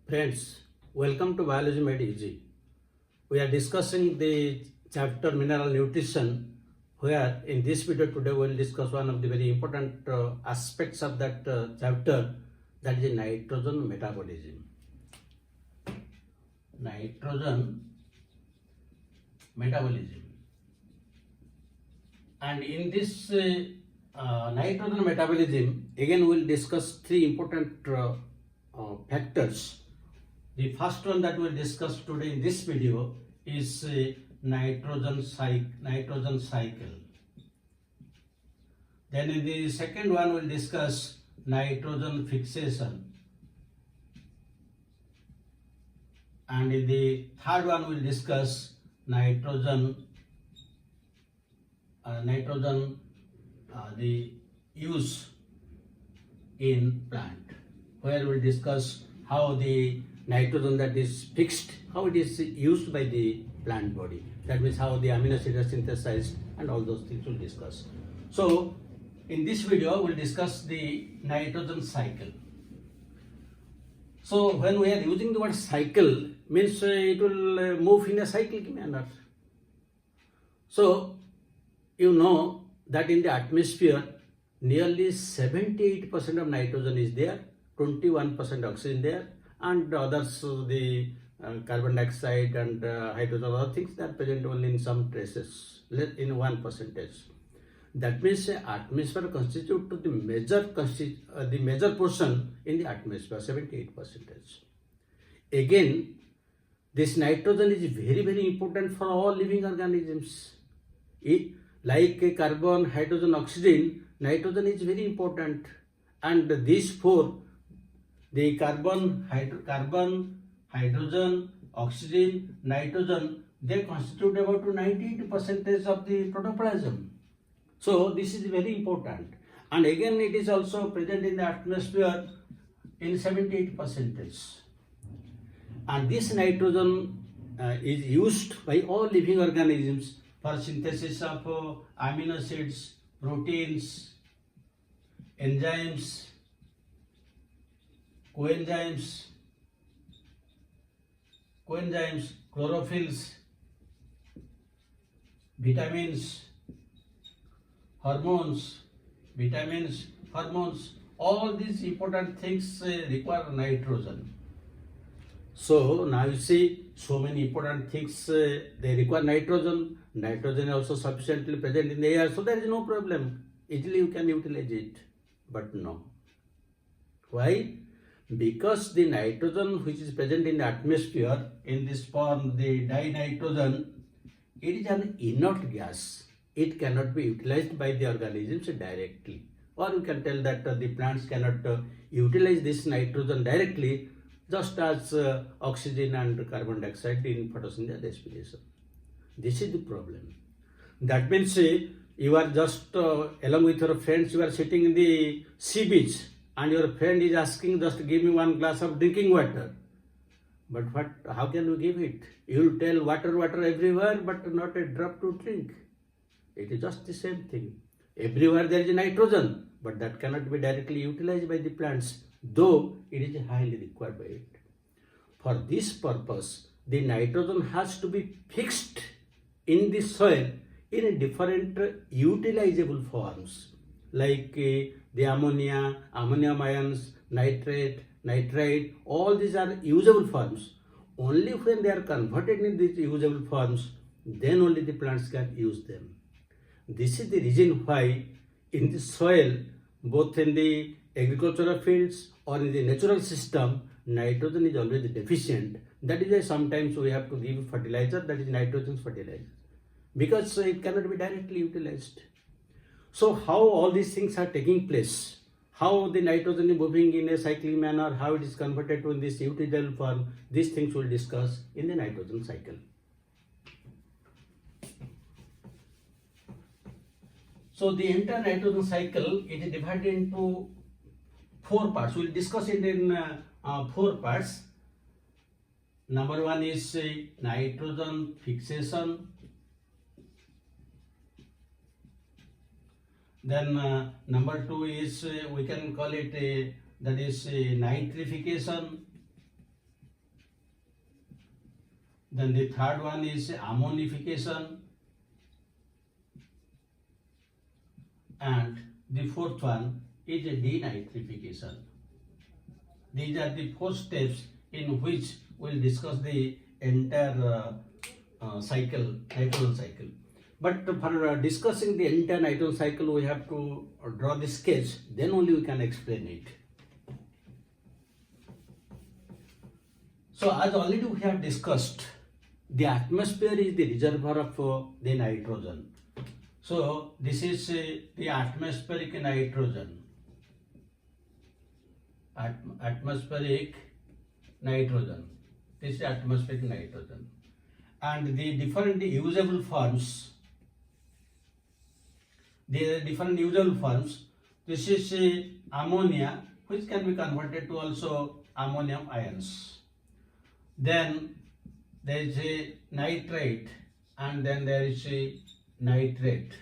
Friends, welcome to Biology Made Easy. We are discussing the chapter Mineral Nutrition, where in this video today we will discuss one of the very important aspects of that chapter, that is nitrogen metabolism. Nitrogen metabolism. And in this nitrogen metabolism, again we will discuss three important factors. The first one that we will discuss today in this video is nitrogen cycle. Then in the second one we will discuss nitrogen fixation. And in the third one we will discuss the use in plant, where we will discuss how the nitrogen that is fixed, how it is used by the plant body. That means how the amino acids are synthesized and all those things we'll discuss. So in this video we'll discuss the nitrogen cycle. So when we are using the word cycle, means it will move in a cyclic manner. So you know that in the atmosphere nearly 78% of nitrogen is there, 21% oxygen there, and others, the carbon dioxide and hydrogen, other things that are present only in some traces, in 1%. That means the atmosphere constitutes the major portion in the atmosphere, 78%. Again, this nitrogen is very, very important for all living organisms. Like carbon, hydrogen, oxygen, nitrogen is very important, and these four, the carbon, hydrogen, oxygen, nitrogen, they constitute about 98% of the protoplasm. So this is very important, and again it is also present in the atmosphere in 78%. And this nitrogen is used by all living organisms for synthesis of amino acids, proteins, enzymes, coenzymes, chlorophylls, vitamins, hormones, all these important things require nitrogen. So now you see, so many important things they require nitrogen. Nitrogen is also sufficiently present in the air, so there is no problem. Easily you can utilize it. But no. Why? Because the nitrogen which is present in the atmosphere in this form, the dinitrogen, it is an inert gas. It cannot be utilized by the organisms directly. Or you can tell that the plants cannot utilize this nitrogen directly, just as oxygen and carbon dioxide in photosynthesis respiration. This is the problem. That means you are just along with your friends, you are sitting in the sea beach, and your friend is asking, just give me one glass of drinking water. But how can you give it? You will tell water everywhere, but not a drop to drink. It is just the same thing. Everywhere there is nitrogen, but that cannot be directly utilized by the plants, though it is highly required by it. For this purpose, the nitrogen has to be fixed in the soil in different utilizable forms, like the ammonium ions, nitrate, nitrite, all these are usable forms. Only when they are converted in these usable forms, then only the plants can use them. This is the reason why in the soil, both in the agricultural fields or in the natural system, nitrogen is always deficient. That is why sometimes we have to give fertilizer, that is nitrogen fertilizer, because it cannot be directly utilized. So how all these things are taking place, how the nitrogen is moving in a cyclic manner, how it is converted to this utilizable form, these things we will discuss in the nitrogen cycle. So the entire nitrogen cycle, it is divided into 4 parts. We will discuss it in 4 parts. Number 1 is nitrogen fixation. Then number 2 is we can call it that is nitrification. Then the third one is ammonification, and the fourth one is denitrification. These are the four steps in which we'll discuss the entire cycle, nitrogen cycle. But for discussing the entire nitrogen cycle, we have to draw the sketch, then only we can explain it. So as already we have discussed, the atmosphere is the reservoir of the nitrogen. So this is the atmospheric nitrogen. Atmospheric nitrogen. This is atmospheric nitrogen. And the different usable forms. This is ammonia, which can be converted to also ammonium ions. Then there is a nitrate, and then there is a nitrate.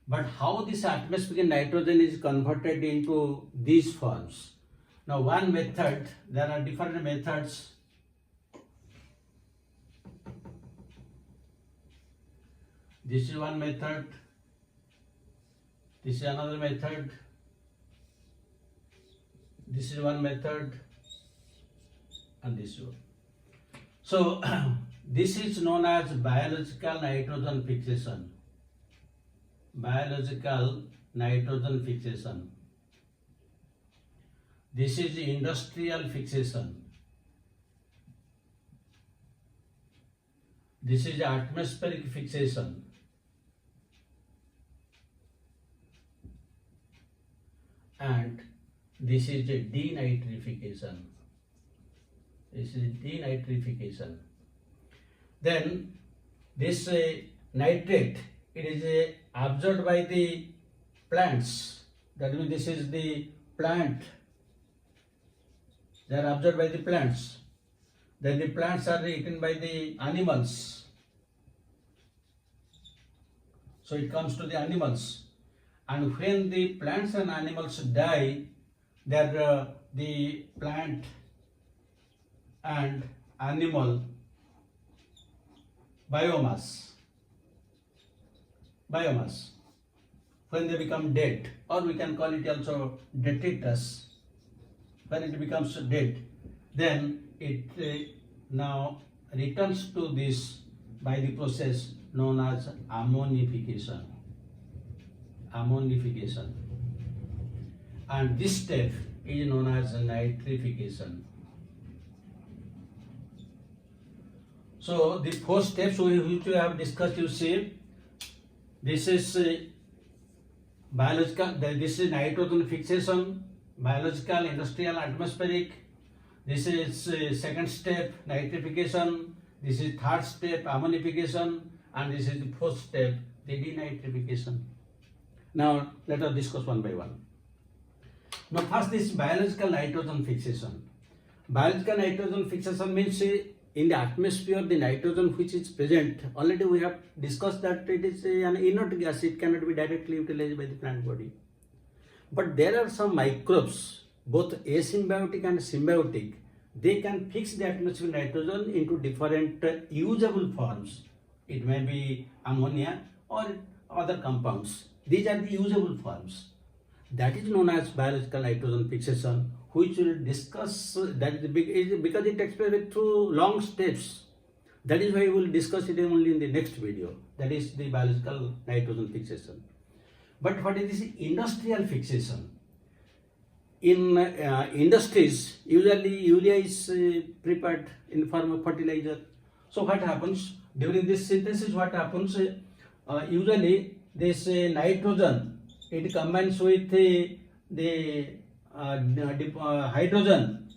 But how this atmospheric nitrogen is converted into these forms? Now one method, there are different methods. This is one method, this is another method, this is one method, and this one. So this is known as biological nitrogen fixation. Biological nitrogen fixation. This is industrial fixation. This is atmospheric fixation. And this is a denitrification. This is denitrification. Then this nitrate, it is absorbed by the plants. That means this is the plant. They are absorbed by the plants. Then the plants are eaten by the animals. So it comes to the animals. And when the plants and animals die, the plant and animal biomass, when they become dead, or we can call it also detritus, when it becomes dead, then it now returns to this by the process known as ammonification. And this step is known as nitrification. So the four steps which we have discussed, you see, this is biological, this is nitrogen fixation, biological, industrial, atmospheric. This is second step, nitrification. This is third step, ammonification, and this is the fourth step, the denitrification. Now let us discuss one by one. Now first, this biological nitrogen fixation. Biological nitrogen fixation means in the atmosphere, the nitrogen which is present, already we have discussed that it is an inert gas, it cannot be directly utilized by the plant body. But there are some microbes, both asymbiotic and symbiotic, they can fix the atmospheric nitrogen into different usable forms. It may be ammonia or other compounds. These are the usable forms. That is known as biological nitrogen fixation, which we will discuss that because it takes place through long steps. That is why we will discuss it only in the next video. That is the biological nitrogen fixation. But what is this industrial fixation? In industries, usually urea is prepared in the form of fertilizer. So what happens during this synthesis? What happens? Usually this nitrogen, it combines with the hydrogen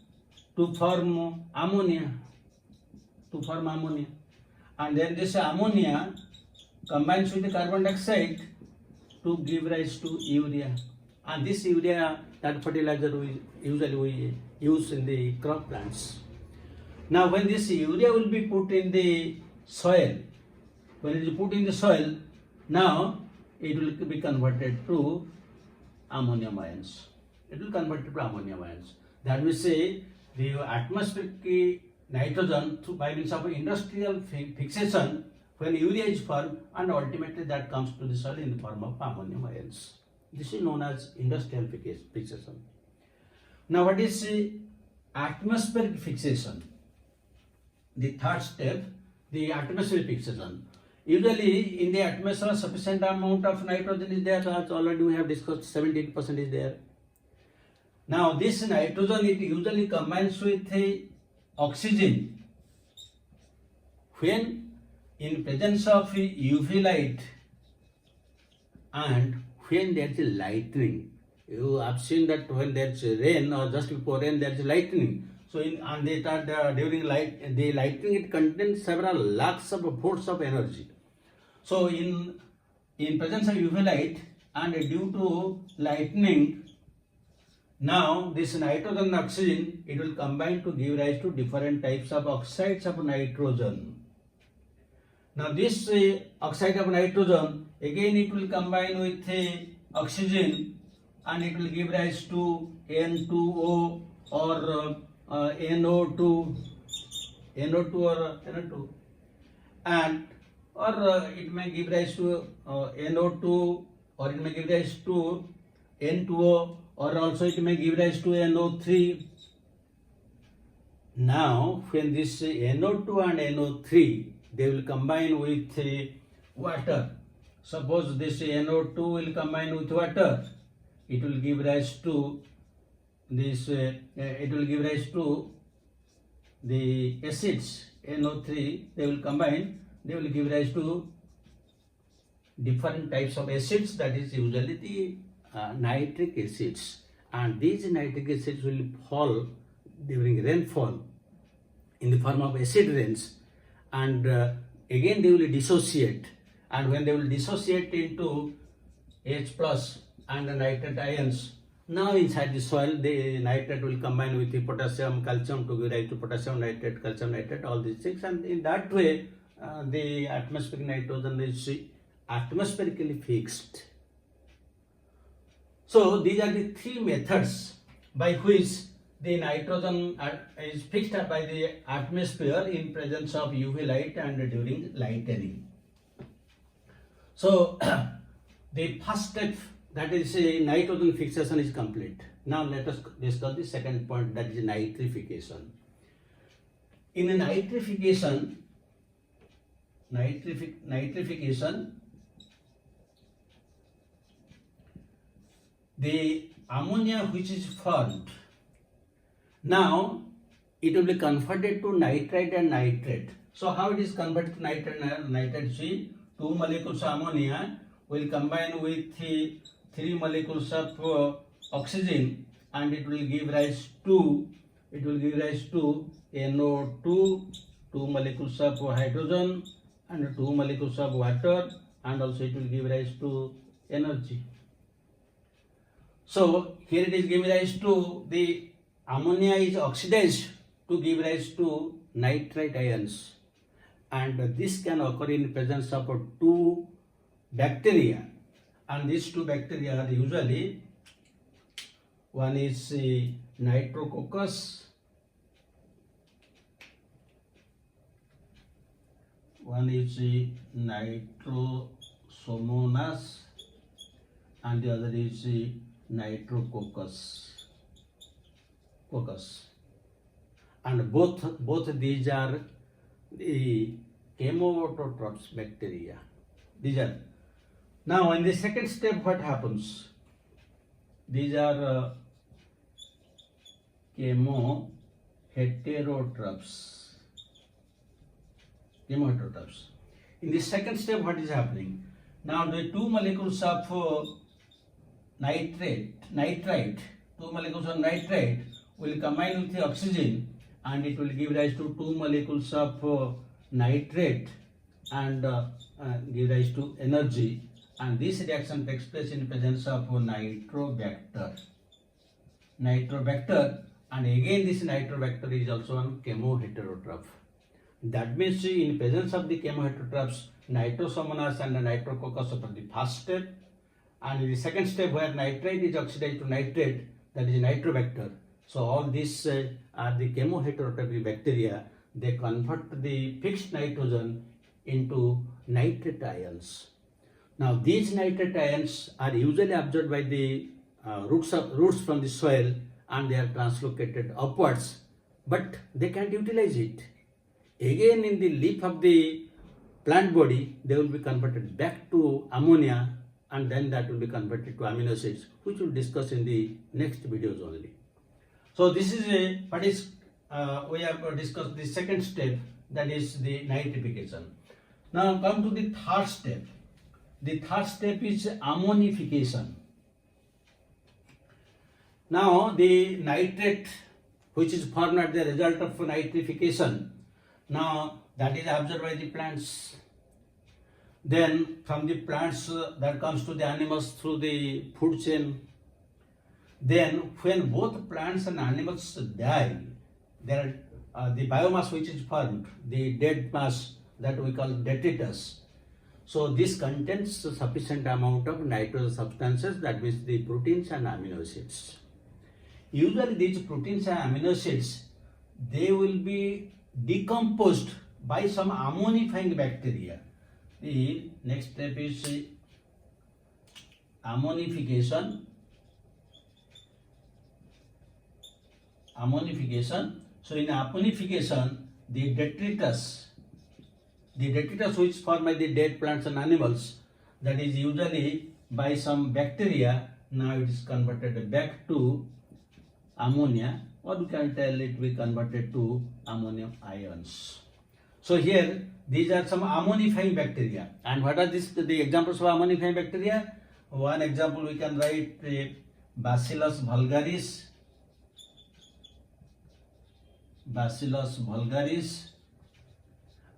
to form ammonia. And then this ammonia combines with the carbon dioxide to give rise to urea. And this urea, that fertilizer we usually use in the crop plants. Now when this urea will be put in the soil, when it is put in the soil, now it will be converted to ammonium ions. That will say the atmospheric nitrogen by means of industrial fixation when urea is formed, and ultimately that comes to the soil in the form of ammonium ions. This is known as industrial fixation. Now what is atmospheric fixation? The third step, the atmospheric fixation. Usually in the atmosphere sufficient amount of nitrogen is there, as already we have discussed, 17% is there. Now this nitrogen, it usually combines with oxygen when in presence of UV light and when there is lightning. You have seen that when there is rain or just before rain there is lightning. So during the lightning, it contains several lakhs of volts of energy. So in presence of UV light and due to lightning, now this nitrogen and oxygen, it will combine to give rise to different types of oxides of nitrogen. Now this oxide of nitrogen, again it will combine with oxygen and it will give rise to N2O or NO2 or NO2, and or it may give rise to NO2, or it may give rise to N2O, or also it may give rise to NO3. Now when this NO2 and NO3, they will combine with water. Suppose this NO2 will combine with water, it will give rise to this. It will give rise to the acids NO3. They will combine. They will give rise to different types of acids. That is usually the nitric acids, and these nitric acids will fall during rainfall in the form of acid rains, and again they will dissociate, and when they will dissociate into H plus and the nitrate ions, now inside the soil the nitrate will combine with the potassium, calcium to give rise to potassium nitrate, calcium nitrate, all these things, and in that way the atmospheric nitrogen is atmospherically fixed. So these are the three methods by which the nitrogen is fixed by the atmosphere in presence of UV light and during lightning. So the first step, that is nitrogen fixation, is complete. Now let us discuss the second point, that is nitrification. In a nitrification, the ammonia which is formed, now it will be converted to nitrite and nitrate. So how it is converted to nitrite and nitrate? See, 2 molecules of ammonia will combine with 3 molecules of oxygen, and it will give rise to NO2, 2 molecules of hydrogen and 2 molecules of water, and also it will give rise to energy. So here it is giving rise to the ammonia is oxidized to give rise to nitrite ions, and this can occur in the presence of 2 bacteria, and these 2 bacteria are usually, one is nitrococcus, one is nitrosomonas, and the other is nitrococcus. And both these are the chemoheterotrophs bacteria. These are. Now in the second step, what happens? These are chemoheterotrophs. In the second step, what is happening? Now the 2 molecules of nitrite, 2 molecules of nitrate will combine with the oxygen, and it will give rise to 2 molecules of nitrate and give rise to energy, and this reaction takes place in presence of nitrobacter, and again this nitrobacter is also a chemoheterotroph. That means in presence of the chemoheterotrophs, nitrosomonas and nitrococcus are the first step, and in the second step where nitrite is oxidized to nitrate, that is nitrobacter. So all these are the chemoheterotrophic bacteria. they convert the fixed nitrogen into nitrate ions. Now these nitrate ions are usually absorbed by the roots from the soil, and they are translocated upwards, but they can't utilize it. Again, in the leaf of the plant body, they will be converted back to ammonia, and then that will be converted to amino acids, which we'll discuss in the next videos only. So this is we have discussed the second step, that is the nitrification. Now come to the third step. The third step is ammonification. Now the nitrate which is formed as the result of nitrification, now that is absorbed by the plants. Then from the plants that comes to the animals through the food chain. Then when both plants and animals die, there the biomass which is formed, the dead mass, that we call detritus. So this contains sufficient amount of nitrogen substances, that means the proteins and amino acids. Usually these proteins and amino acids, they will be decomposed by some ammonifying bacteria. The next step is ammonification. So in ammonification, the detritus which is formed by the dead plants and animals, that is usually by some bacteria, now it is converted back to ammonia, or we can tell it we converted to ammonium ions. So here these are some ammonifying bacteria. And what are the examples of ammonifying bacteria? One example we can write Bacillus vulgaris,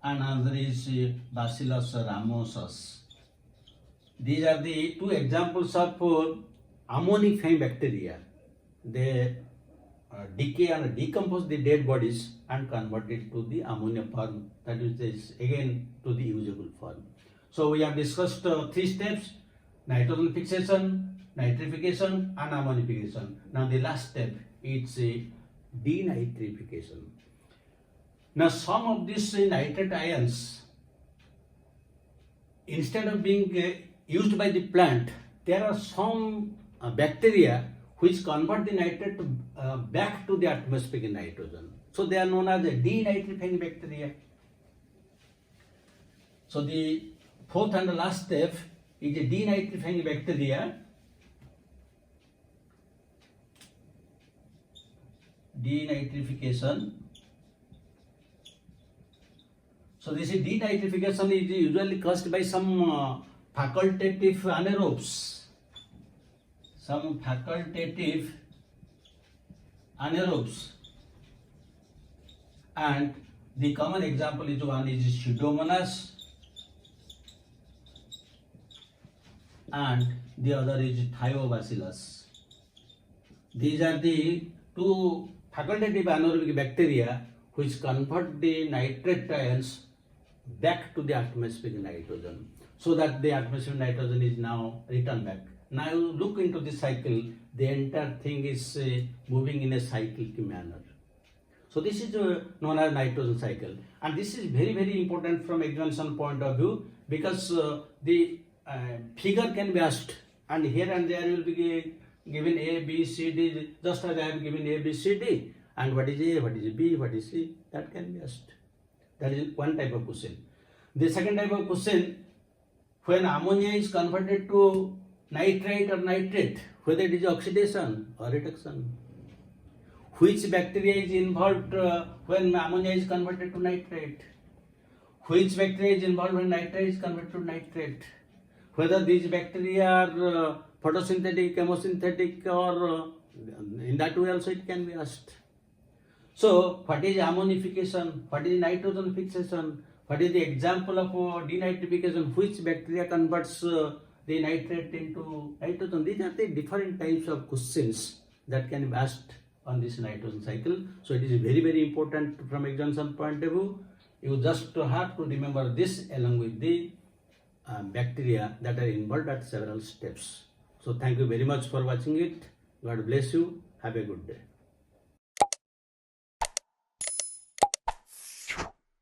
and another is Bacillus ramosus. These are the two examples of ammonifying bacteria. They decay and decompose the dead bodies and convert it to the ammonia form, that is again to the usable form. So we have discussed three steps: nitrogen fixation, nitrification and ammonification. Now the last step is denitrification. Now some of these nitrate ions, instead of being used by the plant, there are some bacteria which convert the nitrate back to the atmospheric nitrogen. So they are known as the denitrifying bacteria. So the fourth and the last step is a denitrifying bacteria. Denitrification. So this is denitrification is usually caused by some facultative anaerobes. And the common example is one is Pseudomonas and the other is Thiobacillus. These are the two facultative anaerobic bacteria which convert the nitrate ions back to the atmospheric nitrogen, so that the atmospheric nitrogen is now returned back. Now you look into the cycle, the entire thing is moving in a cyclic manner. So this is known as nitrogen cycle, and this is very, very important from examination point of view, because the figure can be asked, and here and there will be given A, B, C, D, just as I have given A, B, C, D, and what is A, what is B, what is C, that can be asked. That is one type of question. The second type of question, when ammonia is converted to nitrite or nitrate, whether it is oxidation or reduction. Which bacteria is involved when ammonia is converted to nitrate? Which bacteria is involved when nitrate is converted to nitrate? Whether these bacteria are photosynthetic, chemosynthetic, or in that way also it can be asked. So what is ammonification? What is nitrogen fixation? What is the example of denitrification? Which bacteria converts the nitrate into nitrogen? These are the different types of questions that can be asked on this nitrogen cycle. So it is very, very important from examination point of view. You just have to remember this along with the bacteria that are involved at several steps. So thank you very much for watching it. God bless you. Have a good day.